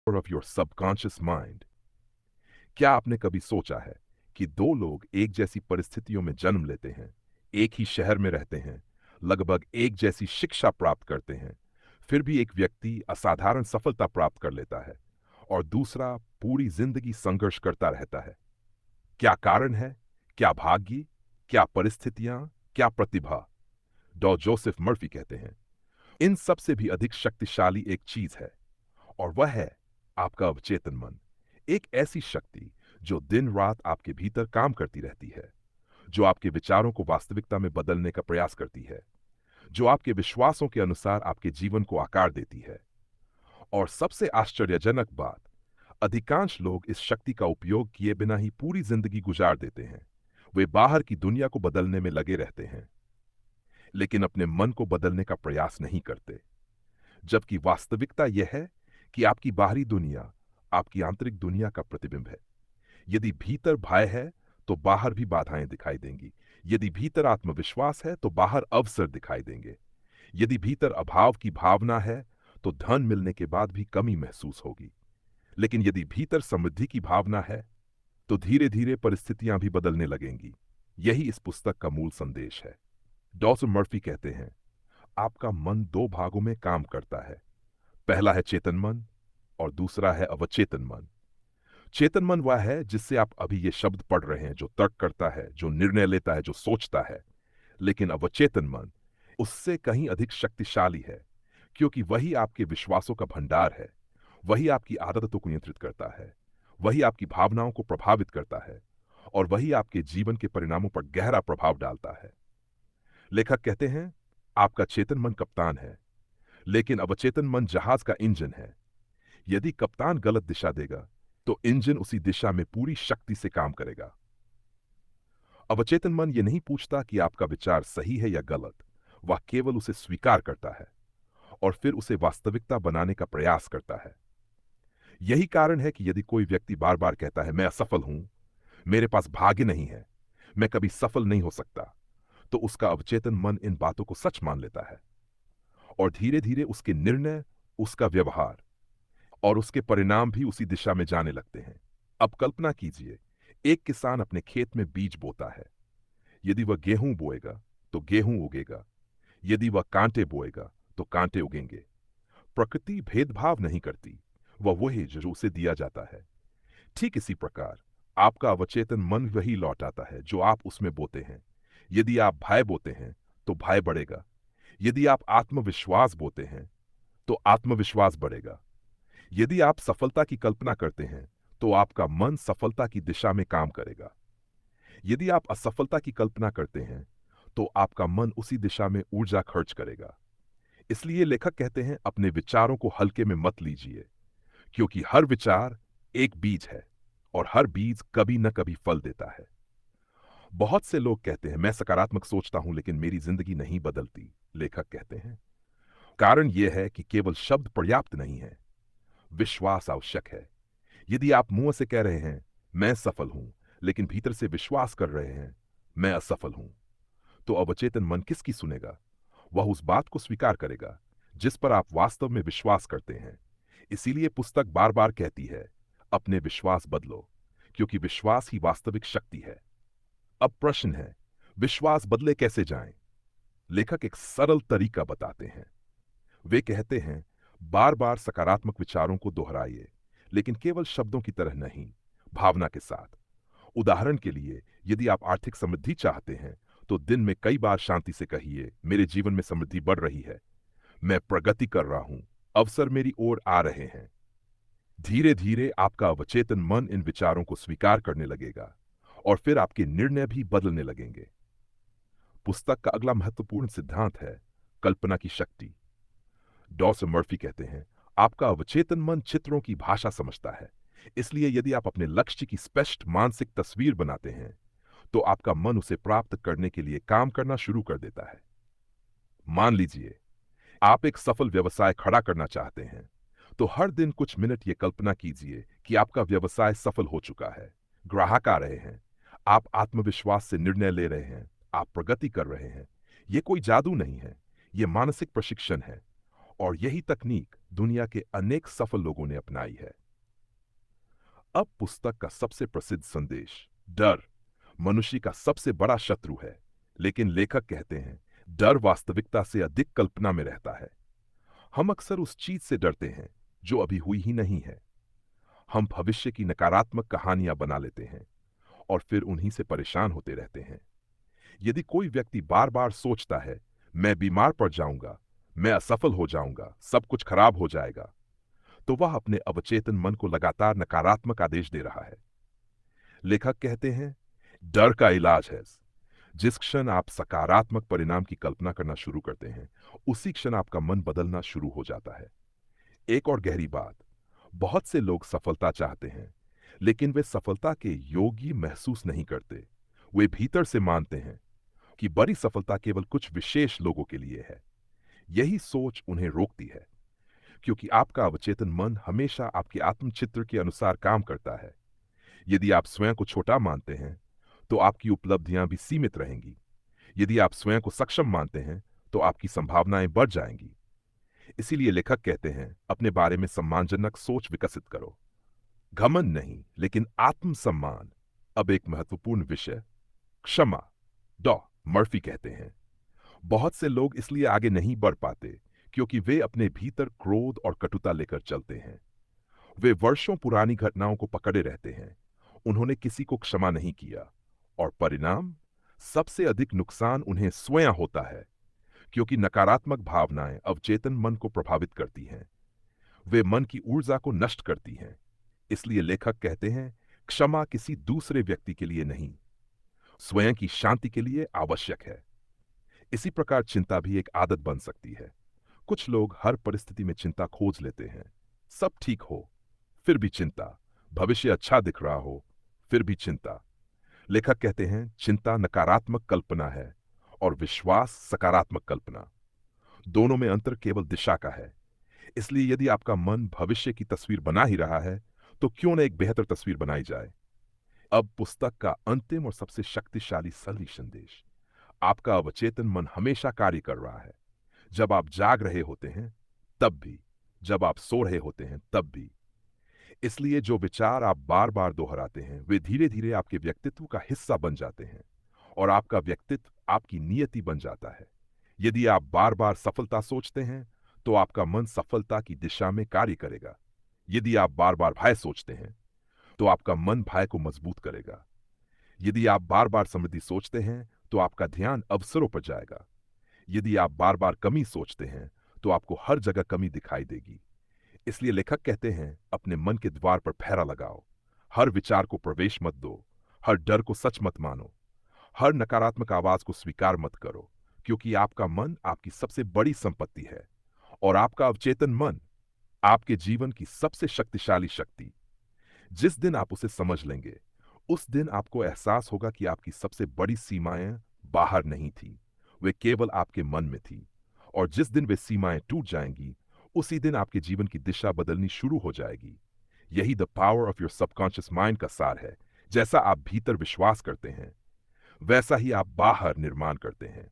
of your subconscious mind। क्या आपने कभी सोचा है कि दो लोग एक जैसी परिस्थितियों में जन्म लेते हैं, एक ही शहर में रहते हैं, लगभग एक जैसी शिक्षा प्राप्त करते हैं, फिर भी एक व्यक्ति असाधारण सफलता प्राप्त कर लेता है और दूसरा पूरी जिंदगी संघर्ष करता रहता है? क्या कारण है? क्या भाग्य? क्या परिस्थितियां? क्या प्रतिभा? डॉ जोसेफ मर्फी कहते हैं, इन सब से भी अधिक शक्तिशाली एक चीज है, और वह है आपका अवचेतन मन। एक ऐसी शक्ति जो दिन रात आपके भीतर काम करती रहती है, जो आपके विचारों को वास्तविकता में बदलने का प्रयास करती है, जो आपके विश्वासों के अनुसार आपके जीवन को आकार देती है। और सबसे आश्चर्यजनक बात, अधिकांश लोग इस शक्ति का उपयोग किए बिना ही पूरी जिंदगी गुजार देते हैं। वे बाहर की दुनिया को बदलने में लगे रहते हैं, लेकिन अपने मन को बदलने का प्रयास नहीं करते। जबकि वास्तविकता यह है कि आपकी बाहरी दुनिया आपकी आंतरिक दुनिया का प्रतिबिंब है। यदि भीतर भय है तो बाहर भी बाधाएं दिखाई देंगी। यदि भीतर आत्मविश्वास है तो बाहर अवसर दिखाई देंगे। यदि भीतर अभाव की भावना है तो धन मिलने के बाद भी कमी महसूस होगी। लेकिन यदि भीतर समृद्धि की भावना है तो धीरे धीरे परिस्थितियां भी बदलने लगेंगी। यही इस पुस्तक का मूल संदेश है। डॉक्टर मर्फी कहते हैं, आपका मन दो भागों में काम करता है। पहला है चेतन मन और दूसरा है अवचेतन मन। चेतन मन वह है जिससे आप अभी ये शब्द पढ़ रहे हैं, जो तर्क करता है, जो निर्णय लेता है, जो सोचता है। लेकिन अवचेतन मन उससे कहीं अधिक शक्तिशाली है, क्योंकि वही आपके विश्वासों का भंडार है। वही आपकी आदतों को नियंत्रित करता है, वही आपकी भावनाओं को प्रभावित करता है, और वही आपके जीवन के परिणामों पर गहरा प्रभाव डालता है। लेखक कहते हैं, आपका चेतन मन कप्तान है, लेकिन अवचेतन मन जहाज का इंजन है। यदि कप्तान गलत दिशा देगा तो इंजन उसी दिशा में पूरी शक्ति से काम करेगा। अवचेतन मन ये नहीं पूछता कि आपका विचार सही है या गलत। वह केवल उसे स्वीकार करता है और फिर उसे वास्तविकता बनाने का प्रयास करता है। यही कारण है कि यदि कोई व्यक्ति बार बार कहता है, मैं असफल हूं, मेरे पास भाग्य नहीं है, मैं कभी सफल नहीं हो सकता, तो उसका अवचेतन मन इन बातों को सच मान लेता है और धीरे धीरे उसके निर्णय, उसका व्यवहार और उसके परिणाम भी उसी दिशा में जाने लगते हैं। अब कल्पना कीजिए, एक किसान अपने खेत में बीज बोता है। यदि वह गेहूं बोएगा तो गेहूं उगेगा, यदि वह कांटे बोएगा तो कांटे उगेंगे। प्रकृति भेदभाव नहीं करती, वह वही जो उसे दिया जाता है। ठीक इसी प्रकार आपका अवचेतन मन वही लौटाता है जो आप उसमें बोते हैं। यदि आप भय बोते हैं तो भय बढ़ेगा। यदि आप आत्मविश्वास बोते हैं तो आत्मविश्वास बढ़ेगा। यदि आप सफलता की कल्पना करते हैं तो आपका मन सफलता की दिशा में काम करेगा। यदि आप असफलता की कल्पना करते हैं तो आपका मन उसी दिशा में ऊर्जा खर्च करेगा। इसलिए लेखक कहते हैं, अपने विचारों को हल्के में मत लीजिए, क्योंकि हर विचार एक बीज है और हर बीज कभी न कभी फल देता है। बहुत से लोग कहते हैं, मैं सकारात्मक सोचता हूं लेकिन मेरी जिंदगी नहीं बदलती। लेखक कहते हैं, कारण यह है कि केवल शब्द पर्याप्त नहीं है, विश्वास आवश्यक है। यदि आप मुंह से कह रहे हैं, मैं सफल हूं, लेकिन भीतर से विश्वास कर रहे हैं, मैं असफल हूं, तो अवचेतन मन किसकी सुनेगा? वह उस बात को स्वीकार करेगा जिस पर आप वास्तव में विश्वास करते हैं। इसीलिए पुस्तक बार बार कहती है, अपने विश्वास बदलो, क्योंकि विश्वास ही वास्तविक शक्ति है। अब प्रश्न है, विश्वास बदले कैसे जाएं? लेखक एक सरल तरीका बताते हैं। वे कहते हैं, बार बार सकारात्मक विचारों को दोहराइए, लेकिन केवल शब्दों की तरह नहीं, भावना के साथ। उदाहरण के लिए, यदि आप आर्थिक समृद्धि चाहते हैं तो दिन में कई बार शांति से कहिए, मेरे जीवन में समृद्धि बढ़ रही है, मैं प्रगति कर रहा हूं, अवसर मेरी ओर आ रहे हैं। धीरे धीरे आपका अवचेतन मन इन विचारों को स्वीकार करने लगेगा और फिर आपके निर्णय भी बदलने लगेंगे। पुस्तक का अगला महत्वपूर्ण सिद्धांत है कल्पना की शक्ति। डॉस मर्फी कहते हैं, आपका अवचेतन मन चित्रों की भाषा समझता है। इसलिए यदि आप अपने लक्ष्य की स्पष्ट मानसिक तस्वीर बनाते हैं तो आपका मन उसे प्राप्त करने के लिए काम करना शुरू कर देता है। मान लीजिए, आप एक सफल व्यवसाय खड़ा करना चाहते हैं, तो हर दिन कुछ मिनट ये कल्पना कीजिए कि आपका व्यवसाय सफल हो चुका है, ग्राहक आ रहे हैं, आप आत्मविश्वास से निर्णय ले रहे हैं, आप प्रगति कर रहे हैं। ये कोई जादू नहीं है, ये मानसिक प्रशिक्षण है। और यही तकनीक दुनिया के अनेक सफल लोगों ने अपनाई है। अब पुस्तक का सबसे प्रसिद्ध संदेश, डर मनुष्य का सबसे बड़ा शत्रु है, लेकिन लेखक कहते हैं डर वास्तविकता से अधिक कल्पना में रहता है। हम अक्सर उस चीज से डरते हैं जो अभी हुई ही नहीं है। हम भविष्य की नकारात्मक कहानियां बना लेते हैं और फिर उन्हीं से परेशान होते रहते हैं। यदि कोई व्यक्ति बार बार सोचता है मैं बीमार पड़ जाऊंगा, मैं असफल हो जाऊंगा, सब कुछ खराब हो जाएगा, तो वह अपने अवचेतन मन को लगातार नकारात्मक आदेश दे रहा है। लेखक कहते हैं डर का इलाज है, जिस क्षण आप सकारात्मक परिणाम की कल्पना करना शुरू करते हैं, उसी क्षण आपका मन बदलना शुरू हो जाता है। एक और गहरी बात, बहुत से लोग सफलता चाहते हैं, लेकिन वे सफलता के योग्य महसूस नहीं करते। वे भीतर से मानते हैं कि बड़ी सफलता केवल कुछ विशेष लोगों के लिए है। यही सोच उन्हें रोकती है, क्योंकि आपका अवचेतन मन हमेशा आपके आत्मचित्र के अनुसार काम करता है। यदि आप स्वयं को छोटा मानते हैं, तो आपकी उपलब्धियां भी सीमित रहेंगी। यदि आप स्वयं को सक्षम मानते हैं, तो आपकी संभावनाएं बढ़ जाएंगी। इसीलिए लेखक कहते हैं अपने बारे में सम्मानजनक सोच विकसित करो। घमंड नहीं, लेकिन आत्मसम्मान। अब एक महत्वपूर्ण विषय, क्षमा। डॉ मर्फी कहते हैं बहुत से लोग इसलिए आगे नहीं बढ़ पाते क्योंकि वे अपने भीतर क्रोध और कटुता लेकर चलते हैं। वे वर्षों पुरानी घटनाओं को पकड़े रहते हैं, उन्होंने किसी को क्षमा नहीं किया, और परिणाम, सबसे अधिक नुकसान उन्हें स्वयं होता है, क्योंकि नकारात्मक भावनाएं अवचेतन मन को प्रभावित करती हैं। वे मन की ऊर्जा को नष्ट करती हैं। इसलिए लेखक कहते हैं क्षमा किसी दूसरे व्यक्ति के लिए नहीं, स्वयं की शांति के लिए आवश्यक है। इसी प्रकार चिंता भी एक आदत बन सकती है। कुछ लोग हर परिस्थिति में चिंता खोज लेते हैं। सब ठीक हो, फिर भी चिंता। भविष्य अच्छा दिख रहा हो, फिर भी चिंता। लेखक कहते हैं चिंता नकारात्मक कल्पना है और विश्वास सकारात्मक कल्पना। दोनों में अंतर केवल दिशा का है। इसलिए यदि आपका मन भविष्य की तस्वीर बना ही रहा है, तो क्यों न एक बेहतर तस्वीर बनाई जाए। अब पुस्तक का अंतिम और सबसे शक्तिशाली सही संदेश, आपका अवचेतन मन हमेशा कार्य कर रहा है। जब आप जाग रहे होते हैं तब भी, जब आप सो रहे होते हैं तब भी। इसलिए जो विचार आप बार बार दोहराते हैं, वे धीरे धीरे आपके व्यक्तित्व का हिस्सा बन जाते हैं, और आपका व्यक्तित्व आपकी नियति बन जाता है। यदि आप बार बार सफलता सोचते हैं, तो आपका मन सफलता की दिशा में कार्य करेगा। यदि आप बार बार भय सोचते हैं, तो आपका मन भय को मजबूत करेगा। यदि आप बार बार समृद्धि सोचते हैं, तो आपका ध्यान अवसरों पर जाएगा। यदि आप बार बार कमी सोचते हैं, तो आपको हर जगह कमी दिखाई देगी। इसलिए लेखक कहते हैं अपने मन के द्वार पर पहरा लगाओ। हर विचार को प्रवेश मत दो, हर डर को सच मत मानो, हर नकारात्मक आवाज को स्वीकार मत करो, क्योंकि आपका मन आपकी सबसे बड़ी संपत्ति है, और आपका अवचेतन मन आपके जीवन की सबसे शक्तिशाली शक्ति। जिस दिन आप उसे समझ लेंगे, उस दिन आपको एहसास होगा कि आपकी सबसे बड़ी सीमाएं बाहर नहीं थी, वे केवल आपके मन में थी। और जिस दिन वे सीमाएं टूट जाएंगी, उसी दिन आपके जीवन की दिशा बदलनी शुरू हो जाएगी। यही the power of your subconscious mind का सार है। जैसा आप भीतर विश्वास करते हैं, वैसा ही आप बाहर निर्माण करते हैं।